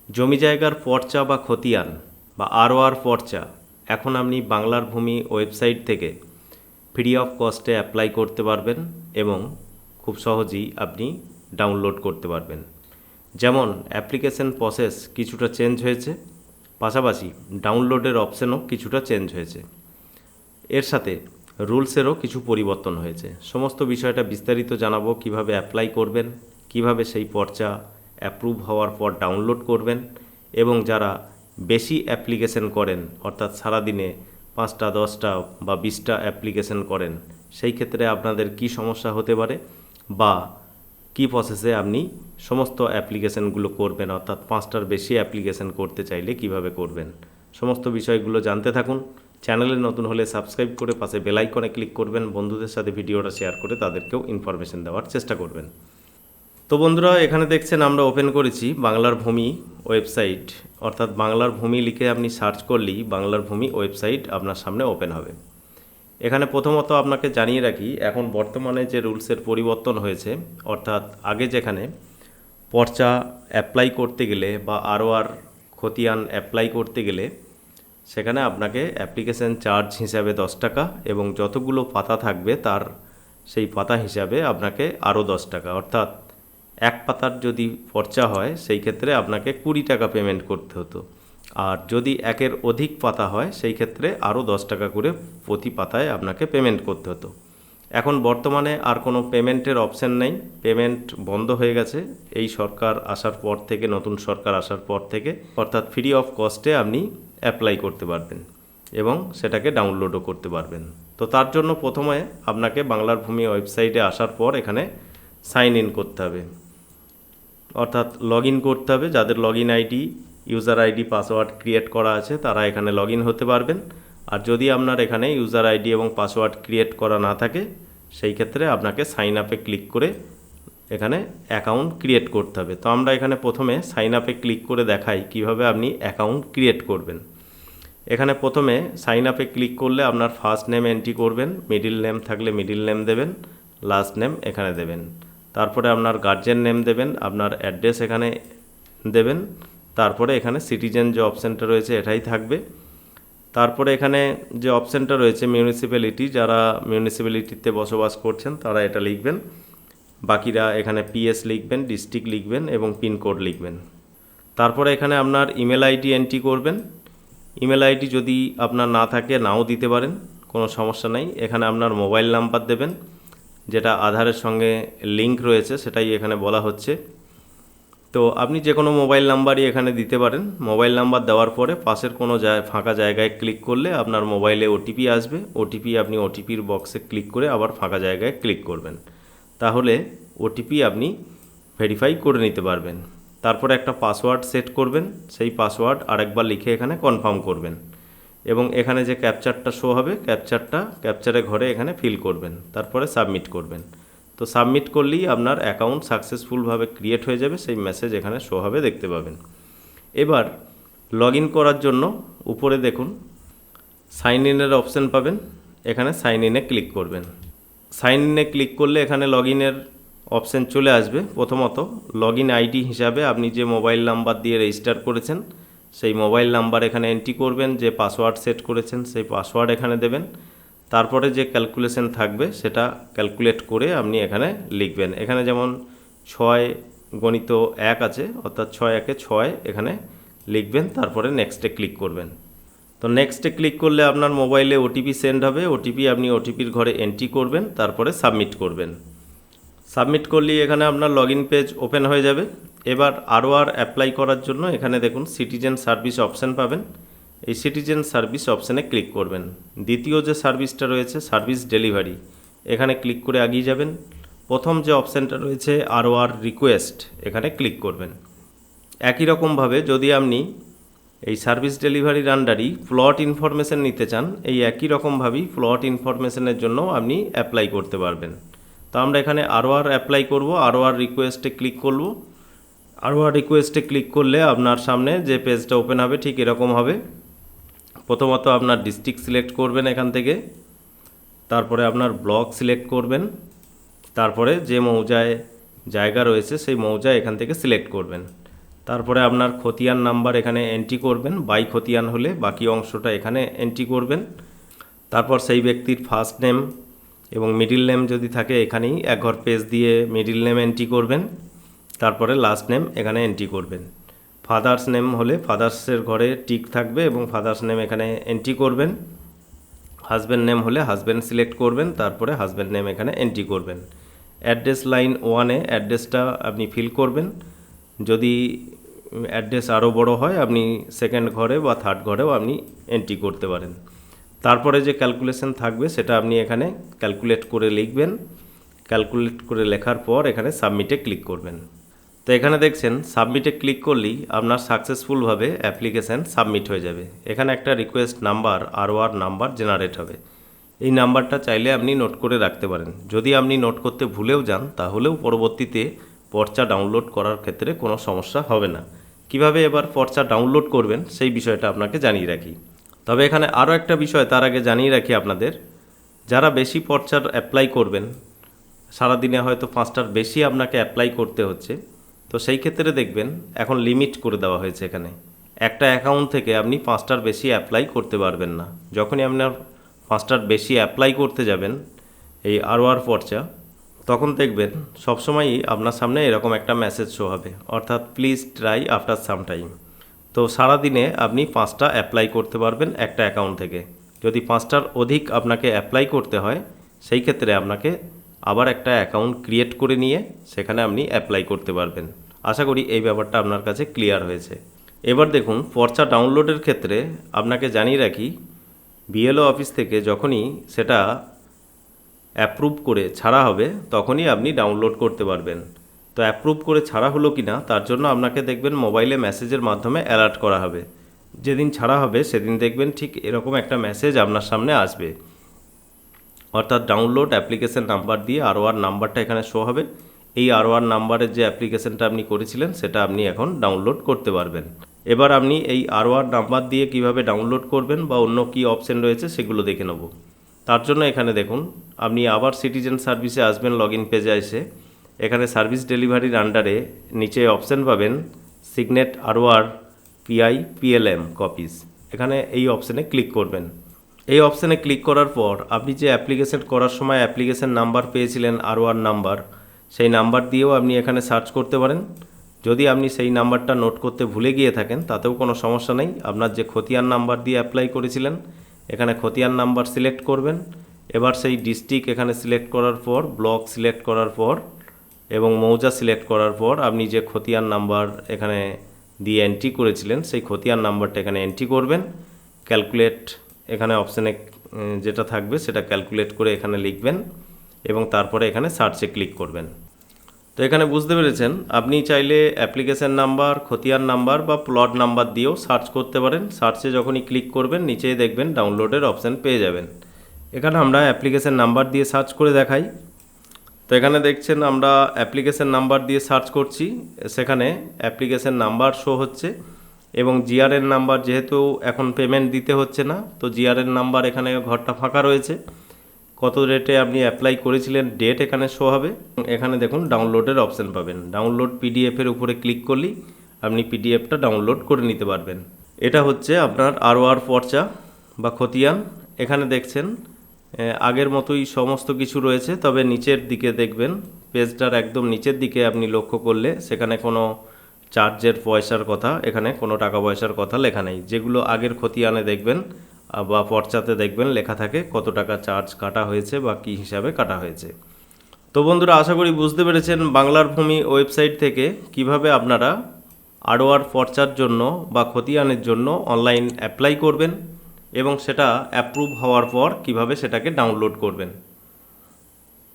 জমি জায়গার পর্চা বা খতিয়ান বা আরওআর পর্চা এখন আপনি বাংলার ভূমি ওয়েবসাইট থেকে ফ্রি অফ কস্টে অ্যাপ্লাই করতে পারবেন এবং খুব সহজেই আপনি ডাউনলোড করতে পারবেন। যেমন অ্যাপ্লিকেশন প্রসেস কিছুটা চেঞ্জ হয়েছে, পাশাপাশি ডাউনলোডের অপশানও কিছুটা চেঞ্জ হয়েছে। এর সাথে রুলসেরও কিছু পরিবর্তন হয়েছে। সমস্ত বিষয়টা বিস্তারিত জানাবো, কিভাবে অ্যাপ্লাই করবেন, কিভাবে সেই পর্চা অ্যাপ্রুভ হওয়ার পর ডাউনলোড করবেন, এবং যারা বেশি অ্যাপ্লিকেশন করেন, অর্থাৎ সারাদিনে 5টা 10টা বা 20টা অ্যাপ্লিকেশন করেন, সেই ক্ষেত্রে আপনাদের কি সমস্যা হতে পারে বা কি প্রসেসে আপনি সমস্ত অ্যাপ্লিকেশনগুলো করবেন, অর্থাৎ 5টার বেশি অ্যাপ্লিকেশন করতে চাইলে কিভাবে করবেন, সমস্ত বিষয়গুলো জানতে থাকুন। চ্যানেলে নতুন হলে সাবস্ক্রাইব করে পাশে বেল আইকনে ক্লিক করবেন। বন্ধুদের সাথে ভিডিওটা শেয়ার করে তাদেরকেও ইনফরমেশন দেওয়ার চেষ্টা করবেন। তো বন্ধুরা, এখানে দেখছেন আমরা ওপেন করেছি বাংলার ভূমি ওয়েবসাইট, অর্থাৎ বাংলার ভূমি লিখে আপনি সার্চ করলেই বাংলার ভূমি ওয়েবসাইট আপনার সামনে ওপেন হবে। এখানে প্রথমত আপনাকে জানিয়ে রাখি, এখন বর্তমানে যে রুলসের পরিবর্তন হয়েছে, অর্থাৎ আগে যেখানে পর্চা অ্যাপ্লাই করতে গেলে বা আরওআর খতিয়ান অ্যাপ্লাই করতে গেলে সেখানে আপনাকে অ্যাপ্লিকেশন চার্জ হিসাবে 10 টাকা এবং যতগুলো পাতা থাকবে তার সেই পাতা হিসাবে আপনাকে আরও 10 টাকা, অর্থাৎ এক পাতার যদি পর্চা হয় সেই ক্ষেত্রে আপনাকে 20 টাকা পেমেন্ট করতে হতো। আর যদি একের অধিক পাতা হয় সেই ক্ষেত্রে আরও 10 টাকা করে প্রতি পাতায় আপনাকে পেমেন্ট করতে হতো। এখন বর্তমানে আর কোনো পেমেন্টের অপশান নেই, পেমেন্ট বন্ধ হয়ে গেছে এই সরকার আসার পর থেকে, নতুন সরকার আসার পর থেকে, অর্থাৎ ফ্রি অফ কস্টে আপনি অ্যাপ্লাই করতে পারবেন এবং সেটাকে ডাউনলোডও করতে পারবেন। তো তার জন্য প্রথমে আপনাকে বাংলার ভূমি ওয়েবসাইটে আসার পর এখানে সাইন ইন করতে হবে, অর্থাৎ লগ ইন করতে হবে। যাদের log in ID, user ID, password create করা আছে তারা এখানে লগ ইন হতে পারবেন। আর যদি আপনার এখানে ইউজার আইডি এবং পাসওয়ার্ড ক্রিয়েট করা না থাকে সেই ক্ষেত্রে আপনাকে সাইন আপে ক্লিক করে এখানে অ্যাকাউন্ট ক্রিয়েট করতে হবে। তো আমরা এখানে প্রথমে সাইন আপে ক্লিক করে দেখাই কিভাবে আপনি অ্যাকাউন্ট ক্রিয়েট করবেন। এখানে প্রথমে সাইন আপে ক্লিক করলে আপনার ফার্স্ট নেম এন্ট্রি করবেন, মিডিল নেম থাকলে মিডিল নেম দেবেন, লাস্ট নেম এখানে দেবেন, তারপরে আপনার গার্জিয়ান নেম দেবেন, আপনার অ্যাড্রেস এখানে দেবেন, তারপরে এখানে সিটিজেন যে অপশানটা রয়েছে এটাই থাকবে। তারপরে এখানে যে অপশানটা রয়েছে মিউনিসিপ্যালিটি, যারা মিউনিসিপ্যালিটিতে বসবাস করছেন তারা এটা লিখবেন, বাকিরা এখানে পিএস লিখবেন, ডিস্ট্রিক্ট লিখবেন এবং পিনকোড লিখবেন। তারপরে এখানে আপনার ইমেল আইডি এন্ট্রি করবেন। ইমেল আইডি যদি আপনার না থাকে নাও দিতে পারেন, কোনো সমস্যা নেই। এখানে আপনার মোবাইল নাম্বার দেবেন, যেটা আধারের সঙ্গে লিঙ্ক রয়েছে সেটাই এখানে বলা হচ্ছে। তো আপনি যে কোনো মোবাইল নাম্বারই এখানে দিতে পারেন। মোবাইল নাম্বার দেওয়ার পরে পাশের কোনো ফাঁকা জায়গায় ক্লিক করলে আপনার মোবাইলে ওটিপি আসবে, আপনি ওটিপির বক্সে ক্লিক করে আবার ফাঁকা জায়গায় ক্লিক করবেন, তাহলে ওটিপি আপনি ভেরিফাই করে নিতে পারবেন। তারপরে একটা পাসওয়ার্ড সেট করবেন, সেই পাসওয়ার্ড আরেকবার লিখে এখানে কনফার্ম করবেন এবং এখানে যে ক্যাপচারটা শো হবে ক্যাপচারে ঘরে এখানে ফিল করবেন, তারপরে সাবমিট করবেন। তো সাবমিট করলেই আপনার অ্যাকাউন্ট সাকসেসফুলভাবে ক্রিয়েট হয়ে যাবে, সেই মেসেজ এখানে শো হবে, দেখতে পাবেন। এবার লগ ইন করার জন্য উপরে দেখুন সাইন ইনের অপশান পাবেন, এখানে সাইন ইনে ক্লিক করবেন। সাইন ইনে ক্লিক করলে এখানে লগ ইনের অপশান চলে আসবে। প্রথমত লগ ইন আইডি হিসাবে আপনি যে মোবাইল নাম্বার দিয়ে রেজিস্টার করেছেন সেই মোবাইল নাম্বার এখানে এন্ট্রি করবেন, যে পাসওয়ার্ড সেট করেছেন সেই পাসওয়ার্ড এখানে দেবেন, তারপরে যে ক্যালকুলেশন থাকবে সেটা ক্যালকুলেট করে আপনি এখানে লিখবেন। এখানে যেমন 6 × 1 আছে, অর্থাৎ 6 × 1 = 6 এখানে লিখবেন, তারপরে নেক্সটে ক্লিক করবেন। তো নেক্সটে ক্লিক করলে আপনার মোবাইলে ওটিপি সেন্ড হবে, আপনি ওটিপির ঘরে এন্ট্রি করবেন, তারপরে সাবমিট করবেন। সাবমিট করলেই এখানে আপনার লগ ইন পেজ ওপেন হয়ে যাবে। এবার আরওআর অ্যাপ্লাই করার জন্য এখানে দেখুন সিটিজেন সার্ভিস অপশান পাবেন, এই সিটিজেন সার্ভিস অপশানে ক্লিক করবেন। দ্বিতীয় যে সার্ভিসটা রয়েছে সার্ভিস ডেলিভারি, এখানে ক্লিক করে এগিয়ে যাবেন। প্রথম যে অপশানটা রয়েছে আরওআর রিকোয়েস্ট, এখানে ক্লিক করবেন। একই রকমভাবে যদি আপনি এই সার্ভিস ডেলিভারির আন্ডারই প্লট ইনফরমেশন নিতে চান, এই একই রকমভাবেই প্লট ইনফরমেশনের জন্য আপনি অ্যাপ্লাই করতে পারবেন। তো আমরা এখানে আরওআর অ্যাপ্লাই করব, আরওআর রিকোয়েস্টে ক্লিক করব। আরওআর রিকোয়েস্টে ক্লিক করলে আপনার সামনে যে পেজটা ওপেন হবে ঠিক এরকম হবে। প্রথমত আপনার ডিস্ট্রিক্ট সিলেক্ট করবেন এখান থেকে, তারপরে আপনার ব্লক সিলেক্ট করবেন, তারপরে যে মৌজায় জায়গা রয়েছে সেই মৌজা এখান থেকে সিলেক্ট করবেন। তারপরে আপনার খতিয়ান নাম্বার এখানে এন্ট্রি করবেন, বাই খতিয়ান হলে বাকি অংশটা এখানে এন্ট্রি করবেন। তারপর সেই ব্যক্তির ফার্স্ট নেম এবং মিডিল নেম যদি থাকে এখানেই এক ঘর পেজ দিয়ে মিডিল নেম এন্ট্রি করবেন। তারপরে লাস্ট নেম এখানে এন্ট্রি করবেন। ফাদার্স নেম হলে ফাদার্সের ঘরে টিক থাকবে এবং ফাদার্স নেম এখানে এন্ট্রি করবেন। হাজব্যান্ড নেম হলে হাজব্যান্ড সিলেক্ট করবেন, তারপরে হাজব্যান্ড নেম এখানে এন্ট্রি করবেন। অ্যাড্রেস লাইন 1-এ অ্যাড্রেসটা আপনি ফিল করবেন। যদি অ্যাড্রেস আরও বড় হয় আপনি সেকেন্ড ঘরে বা থার্ড ঘরেও আপনি এন্ট্রি করতে পারেন। তারপরে যে ক্যালকুলেশন থাকবে সেটা আপনি এখানে ক্যালকুলেট করে লিখবেন। ক্যালকুলেট করে লেখার পর এখানে সাবমিটে ক্লিক করবেন। তো এখানে দেখছেন সাবমিটে ক্লিক করলেই আপনার সাকসেসফুলভাবে অ্যাপ্লিকেশান সাবমিট হয়ে যাবে। এখানে একটা request number ROR number generate হবে। এই নাম্বারটা চাইলে আপনি নোট করে রাখতে পারেন। যদি আপনি নোট করতে ভুলেও যান তাহলেও পরবর্তীতে পর্চা ডাউনলোড করার ক্ষেত্রে কোনো সমস্যা হবে না। কিভাবে এবার পর্চা ডাউনলোড করবেন সেই বিষয়টা আপনাকে জানিয়ে রাখি। তবে এখানে আরও একটা বিষয় তার আগে জানিয়ে রাখি আপনাদের, যারা বেশি পর্চার অ্যাপ্লাই করবেন, সারাদিনে হয়তো 5টার বেশি আপনাকে অ্যাপ্লাই করতে হচ্ছে, তো সেই ক্ষেত্রে দেখবেন এখন লিমিট করে দেওয়া হয়েছে। এখানে একটা অ্যাকাউন্ট থেকে আপনি 5টার বেশি অ্যাপ্লাই করতে পারবেন না। যখনই আপনার 5টার বেশি অ্যাপ্লাই করতে যাবেন এই ROR পর্চা, তখন দেখবেন সবসময়ই আপনার সামনে এরকম একটা মেসেজ শো হবে, অর্থাৎ please try after some time. তো সারাদিনে আপনি 5টা অ্যাপ্লাই করতে পারবেন একটা অ্যাকাউন্ট থেকে। যদি 5টার অধিক আপনাকে অ্যাপ্লাই করতে হয় সেই ক্ষেত্রে আপনাকে আবার একটা অ্যাকাউন্ট ক্রিয়েট করে নিয়ে সেখানে আপনি অ্যাপ্লাই করতে পারবেন। আশা করি এই ব্যাপারটা আপনার কাছে ক্লিয়ার হয়েছে। এবার দেখুন পর্চা ডাউনলোডের ক্ষেত্রে আপনাকে জানিয়ে রাখি, BLO অফিস থেকে যখনই সেটা অ্যাপ্রুভ করে ছাড়া হবে তখনই আপনি ডাউনলোড করতে পারবেন। তো অ্যাপ্রুভ করে ছাড়া হলো কি না তার জন্য আপনাকে দেখবেন মোবাইলে মেসেজের মাধ্যমে অ্যালার্ট করা হবে। যেদিন ছাড়া হবে সেদিন দেখবেন ঠিক এরকম একটা মেসেজ আপনার সামনে আসবে, অর্থাৎ ডাউনলোড অ্যাপ্লিকেশন নাম্বার দিয়ে ROR নাম্বারটা এখানে শো হবে। এই ROR নাম্বারের যে অ্যাপ্লিকেশনটা আপনি করেছিলেন সেটা আপনি এখন ডাউনলোড করতে পারবেন। এবার আপনি এই ROR নাম্বার দিয়ে কিভাবে ডাউনলোড করবেন বা অন্য কী অপশন রয়েছে সেগুলো দেখে নেব। তার জন্য এখানে দেখুন আপনি আবার সিটিজেন সার্ভিসে আসবেন, লগইন পেজে এসে এখানে সার্ভিস ডেলিভারির আন্ডারে নিচে অপশন পাবেন signet ROR PI PLM copies. এখানে এই অপশানে ক্লিক করবেন। এই অপশানে ক্লিক করার পর আপনি যে অ্যাপ্লিকেশন করার সময় অ্যাপ্লিকেশন নাম্বার পেয়েছিলেন ROR নাম্বার, সেই নাম্বার দিয়েও আপনি এখানে সার্চ করতে পারেন। যদি আপনি সেই নাম্বারটা নোট করতে ভুলে গিয়ে থাকেন তাতেও কোনো সমস্যা নেই। আপনার যে খতিয়ান নাম্বার দিয়ে অ্যাপ্লাই করেছিলেন এখানে খতিয়ান নাম্বার সিলেক্ট করবেন। এবার সেই ডিস্ট্রিক্ট এখানে সিলেক্ট করার পর, ব্লক সিলেক্ট করার পর এবং মৌজা সিলেক্ট করার পর আপনি যে খতিয়ান নাম্বার এখানে দিয়ে এন্ট্রি করেছিলেন সেই খতিয়ান নাম্বারটা এখানে এন্ট্রি করবেন। ক্যালকুলেট এখানে অপশানে যেটা থাকবে সেটা ক্যালকুলেট করে এখানে লিখবেন এবং তারপরে এখানে সার্চে ক্লিক করবেন। তো এখানে বুঝতে পেরেছেন আপনি চাইলে অ্যাপ্লিকেশন নাম্বার, খতিয়ান নাম্বার বা প্লট নাম্বার দিয়েও সার্চ করতে পারেন। সার্চে যখনই ক্লিক করবেন নিচেই দেখবেন ডাউনলোডের অপশান পেয়ে যাবেন। এখানে আমরা অ্যাপ্লিকেশন নাম্বার দিয়ে সার্চ করে দেখাই। তো এখানে দেখছেন আমরা অ্যাপ্লিকেশন নাম্বার দিয়ে সার্চ করছি, সেখানে অ্যাপ্লিকেশন নাম্বার শো হচ্ছে এবং GRN নাম্বার, যেহেতু এখন পেমেন্ট দিতে হচ্ছে না তো GRN নাম্বার এখানে ঘরটা ফাঁকা রয়েছে। কত রেটে আপনি অ্যাপ্লাই করেছিলেন ডেট এখানে শো হবে। এখানে দেখুন ডাউনলোডের অপশান পাবেন। ডাউনলোড PDF-এর উপরে ক্লিক করলেই আপনি PDF-টা ডাউনলোড করে নিতে পারবেন। এটা হচ্ছে আপনার ROR পর্চা বা খতিয়ান। এখানে দেখছেন আগের মতোই সমস্ত কিছু রয়েছে, তবে নিচের দিকে দেখবেন পেজটার একদম নিচের দিকে আপনি লক্ষ্য করলে সেখানে কোনো চার্জের পয়সার কথা, এখানে কোনো টাকা পয়সার কথা লেখা নেই। যেগুলো আগের খতিয়ানে দেখবেন বা পর্চাতে দেখবেন লেখা থাকে কত টাকা চার্জ কাটা হয়েছে বা কী হিসাবে কাটা হয়েছে। তো বন্ধুরা আশা করি বুঝতে পেরেছেন বাংলার ভূমি ওয়েবসাইট থেকে কিভাবে আপনারা ROR পর্চার জন্য বা খতিয়ানের জন্য অনলাইন অ্যাপ্লাই করবেন এবং সেটা অ্যাপ্রুভ হওয়ার পর কিভাবে সেটাকে ডাউনলোড করবেন।